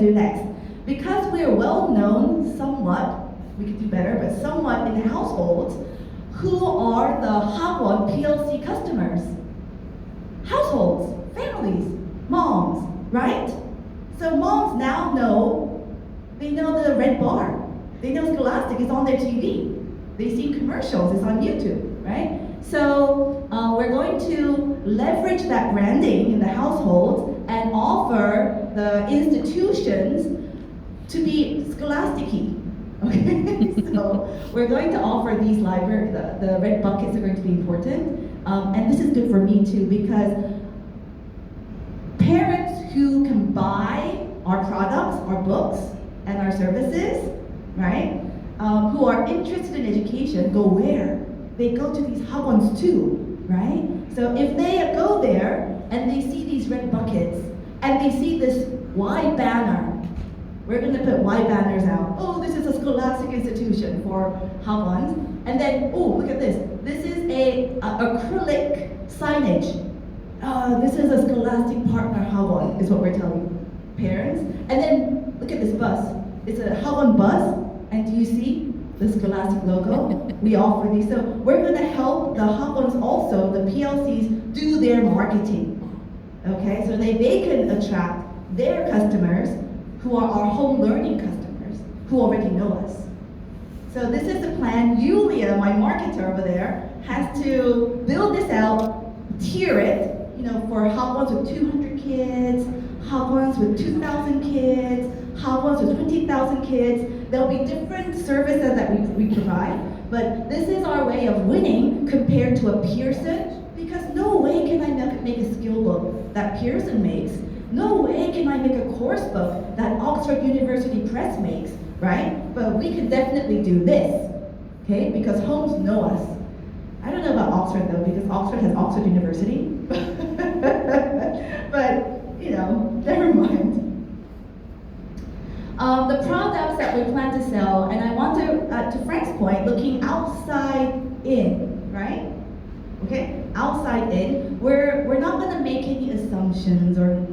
do next. Because we're well known somewhat, we could do better, but somewhat in households, who are the Hagwon PLC customers? Households, families, moms, right? So moms now know, they know the red bar. They know Scholastic is on their TV. They see commercials, it's on YouTube, right? So we're going to leverage that branding in the households and offer the institutions to be Scholastic-y. Okay, so we're going to offer these library, the red buckets are going to be important. And this is good for me too, because parents who can buy our products, our books, and our services, right? Who are interested in education go where? They go to these Hagwons too, right? So if they go there and they see these red buckets and they see this Y banner, we're going to put Y banners out. Oh, this is a Scholastic institution for Hagwons. And then, oh, look at this. This is a acrylic signage. This is a Scholastic partner Hagwon, is what we're telling parents. And then, look at this bus. It's a Hagwon bus. And do you see the Scholastic logo? We offer these. So we're going to help the Hagwons also, the PLCs, do their marketing. Okay, so they can attract their customers who are our home learning customers, who already know us. So this is the plan. Yulia, my marketer over there, has to build this out, tier it, for Hagwons with 200 kids, Hagwons with 2,000 kids, Hagwons with 20,000 kids. There'll be different services that we provide, but this is our way of winning compared to a Pearson, because no way can I make a skill book that Pearson makes. No way can I make a course book that Oxford University Press makes, right? But we can definitely do this, okay? Because homes know us. I don't know about Oxford though, because Oxford has Oxford University. But, never mind. The products that we plan to sell, and I want to Frank's point, looking outside in, right? Okay, outside in. We're not going to make any assumptions or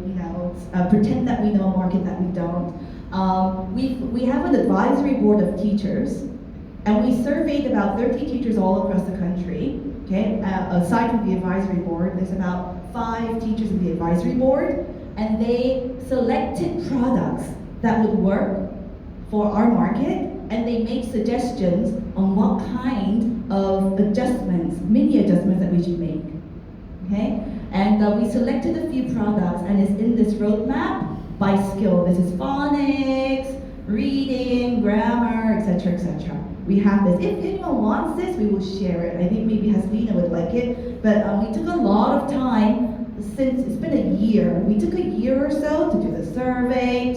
pretend that we know a market that we don't. We have an advisory board of teachers, and we surveyed about 30 teachers all across the country. Okay, aside from the advisory board, there's about 5 teachers in the advisory board, and they selected products that would work for our market, and they made suggestions on what kind of adjustments, mini adjustments that we should make. Okay, and we selected a few products, and it's in this roadmap by skill. This is phonics, reading, grammar, etc., etc. We have this. If anyone wants this, we will share it. I think maybe Hasbina would like it, but we took a lot of time. Since it's been a year, we took a year or so to do the survey,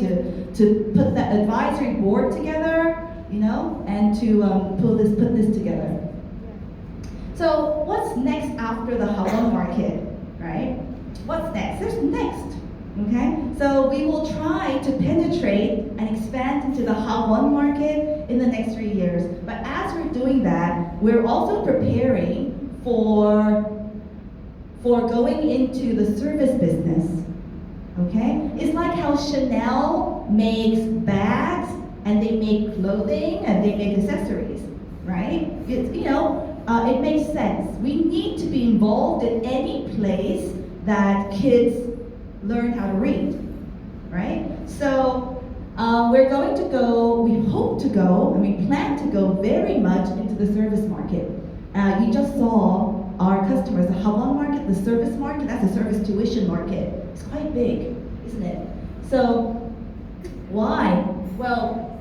to put that advisory board together, and to put this together. So what's next after the Hagwon market, right? What's next? There's next, okay? So we will try to penetrate and expand into the Hagwon market in the next 3 years. But as we're doing that, we're also preparing for going into the service business, okay? It's like how Chanel makes bags, and they make clothing, and they make accessories, right? It makes sense. We need to be involved in any place that kids learn how to read, right? So we're going to go, we hope to go, and we plan to go very much into the service market. You just saw our customers, the Hagwon market, the service market, that's the service tuition market. It's quite big, isn't it? So, why? Well,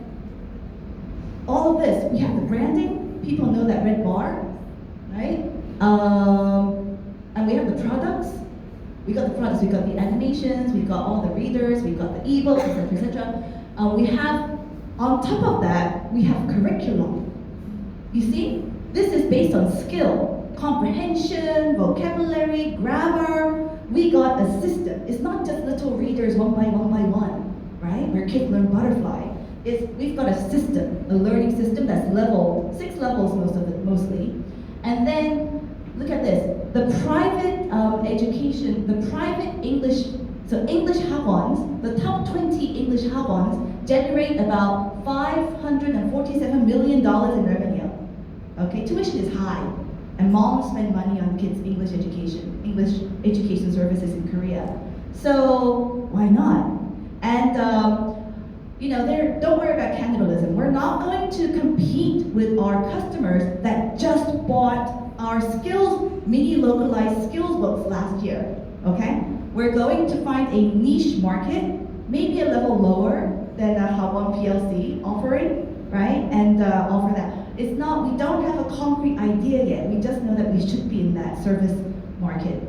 all of this, we have the branding, people know that red bar, right? And we have the products. We got the products, we got the animations, we got all the readers, we got the ebooks, etc., etc. We have, on top of that, we have curriculum. You see, this is based on skill. Comprehension, vocabulary, grammar. We got a system. It's not just little readers one by one, right? Where kids learn butterfly. We've got a system, a learning system that's leveled, 6 levels mostly. And then, look at this. The private education, the private English, so English Hagwons, the top 20 English Hagwons Hagwons generate about $547 million in revenue. Okay, tuition is high, and moms spend money on kids' English education services in Korea. So why not? And don't worry about cannibalism. We're not going to compete with our customers that just bought our skills, mini localized skills books last year. Okay? We're going to find a niche market, maybe a level lower than a Hagwon PLC offering, right? And offer that. We don't have a concrete idea yet. We just know that we should be in that service market.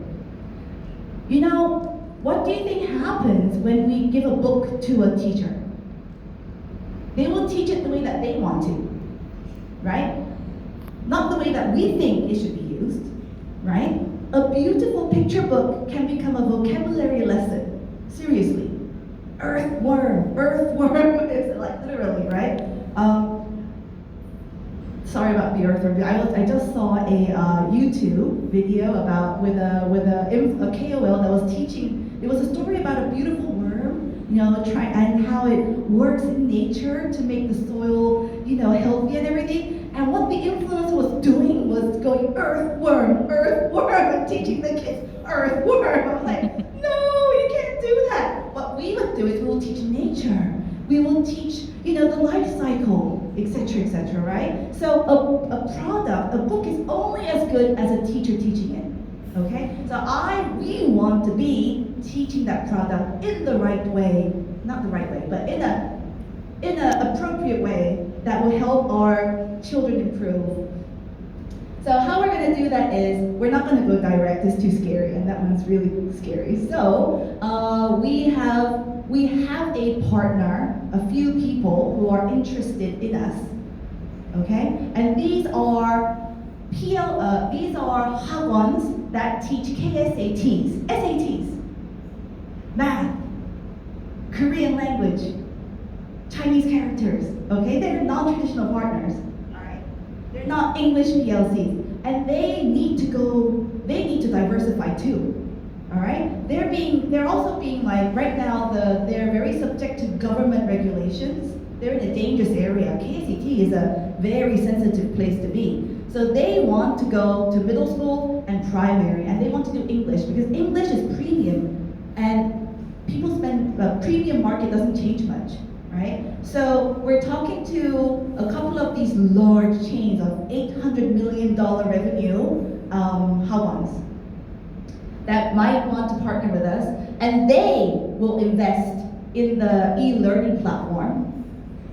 What do you think happens when we give a book to a teacher? They will teach it the way that they want to, right? Not the way that we think it should be used, right? A beautiful picture book can become a vocabulary lesson. Seriously. Earthworm is like literally, right? Sorry about the earthworm. I just saw a YouTube video with a KOL that was teaching. It was a story about a beautiful worm, and how it works in nature to make the soil, healthy and everything. And what the influencer was doing was going earthworm, and teaching the kids earthworm. I was like, no, you can't do that. What we would do is we will teach nature. We will teach, the life cycle, etc., right? So a book is only as good as a teacher teaching it, okay? So we want to be teaching that product in the right way, not the right way, but in an appropriate way that will help our children improve. So how we're going to do that is, we're not going to go direct, it's too scary, and that one's really scary. So we have a partner, a few people who are interested in us, okay? And these are Hagwons that teach KSATs, SATs, math, Korean language, Chinese characters, okay? They're non-traditional partners, all right? They're not English PLCs, and they need to diversify too, all right? They're also being like, right now, they're very subject to government regulations. They're in a dangerous area. KSAT is a very sensitive place to be. So they want to go to middle school and primary, and they want to do English, because English is premium, and premium market doesn't change much, right? So we're talking to a couple of these large chains of $800 million revenue Hagwons that might want to partner with us, and they will invest in the e-learning platform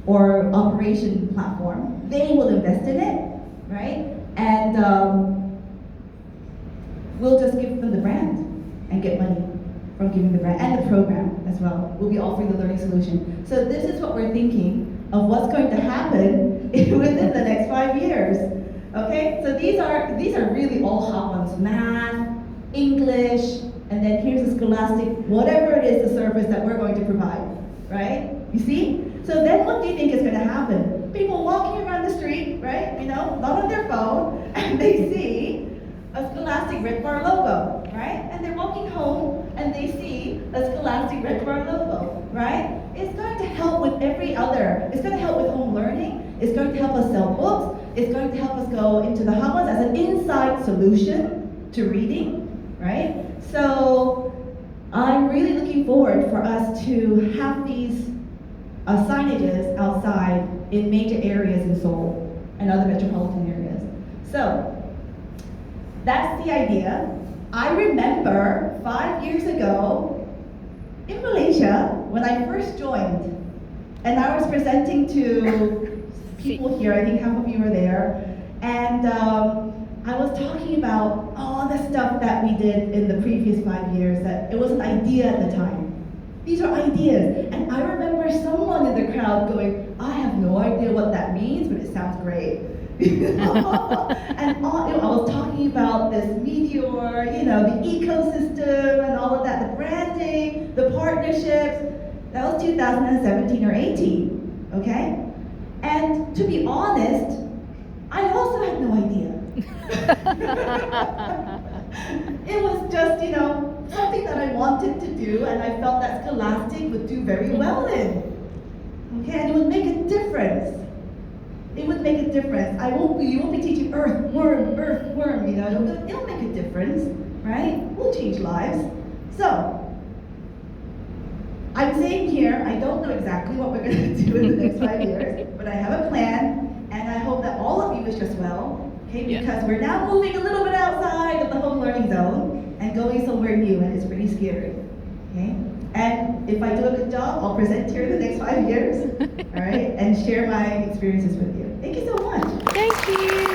or operation platform. They will invest in it, right? And we'll just give them the brand and get money from giving the brand, and the program as well. We'll be offering the learning solution. So this is what we're thinking of what's going to happen within the next 5 years. Okay, so these are really all Hagwons: math, English, and then here's the Scholastic, whatever it is, the service that we're going to provide, right? You see? So then what do you think is going to happen? People walking around the street, right? Not on their phone, and they see a Scholastic Red Bar logo, right? And they're walking home and they see a Scholastic Red Bar logo, right? It's going to help with it's going to help with home learning, it's going to help us sell books, it's going to help us go into the Hagwons as an inside solution to reading, right? So I'm really looking forward for us to have these signages outside in major areas in Seoul and other metropolitan areas. So that's the idea. I remember 5 years ago in Malaysia when I first joined, and I was presenting to people here. I think half of you were there, and I was talking about all the stuff that we did in the previous 5 years. That it was an idea at the time. These are ideas, and I remember someone in the crowd going, "I have no idea what that means, but it sounds great." And I was talking about this meteor, the ecosystem and all of that, the branding, the partnerships. That was 2017 or 18, okay? And to be honest, I also had no idea. It was just, something that I wanted to do, and I felt that Scholastic would do very well in. Okay, and it would make a difference. It would make a difference. You won't be teaching earthworm, you know, it'll make a difference, right? We'll change lives. So, I'm saying here, I don't know exactly what we're going to do in the next 5 years, but I have a plan, and I hope that all of you wish us well, okay? Because we're now moving a little bit outside of the home learning zone and going somewhere new, and it's pretty scary, okay? And if I do a good job, I'll present here in the next 5 years, all right, and share my experiences with you. Thank you so much. Thank you.